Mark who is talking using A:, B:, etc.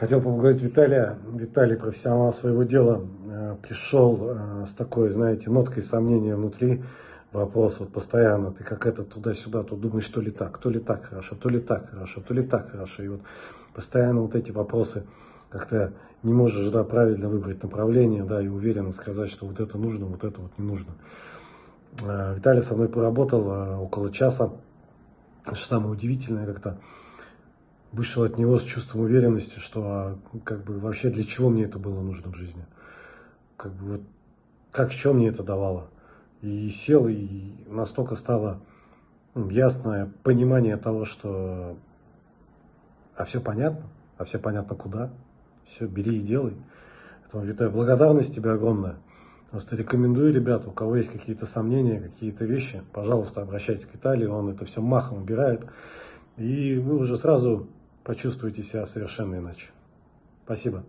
A: Хотел поблагодарить Виталия. Виталий, профессионал своего дела, пришел с такой, знаете, ноткой сомнения внутри. Вопрос вот постоянно, ты как это туда-сюда, то думаешь, то ли так хорошо, то ли так хорошо, то ли так хорошо. И вот постоянно вот эти вопросы, как-то не можешь, да, правильно выбрать направление, да, и уверенно сказать, что вот это нужно, вот это вот не нужно. Виталий со мной поработал около часа. Что самое удивительное, как-то вышел от него с чувством уверенности, что как бы вообще для чего мне это было нужно в жизни. Как бы вот, как, что мне это давало. И сел, и настолько стало ясное понимание того, что все понятно куда, все, бери и делай. Поэтому, Виталий, благодарность тебе огромная. Просто рекомендую, ребят, у кого есть какие-то сомнения, какие-то вещи, пожалуйста, обращайтесь к Виталию, он это все махом убирает. И вы уже сразу почувствуете себя совершенно иначе. Спасибо.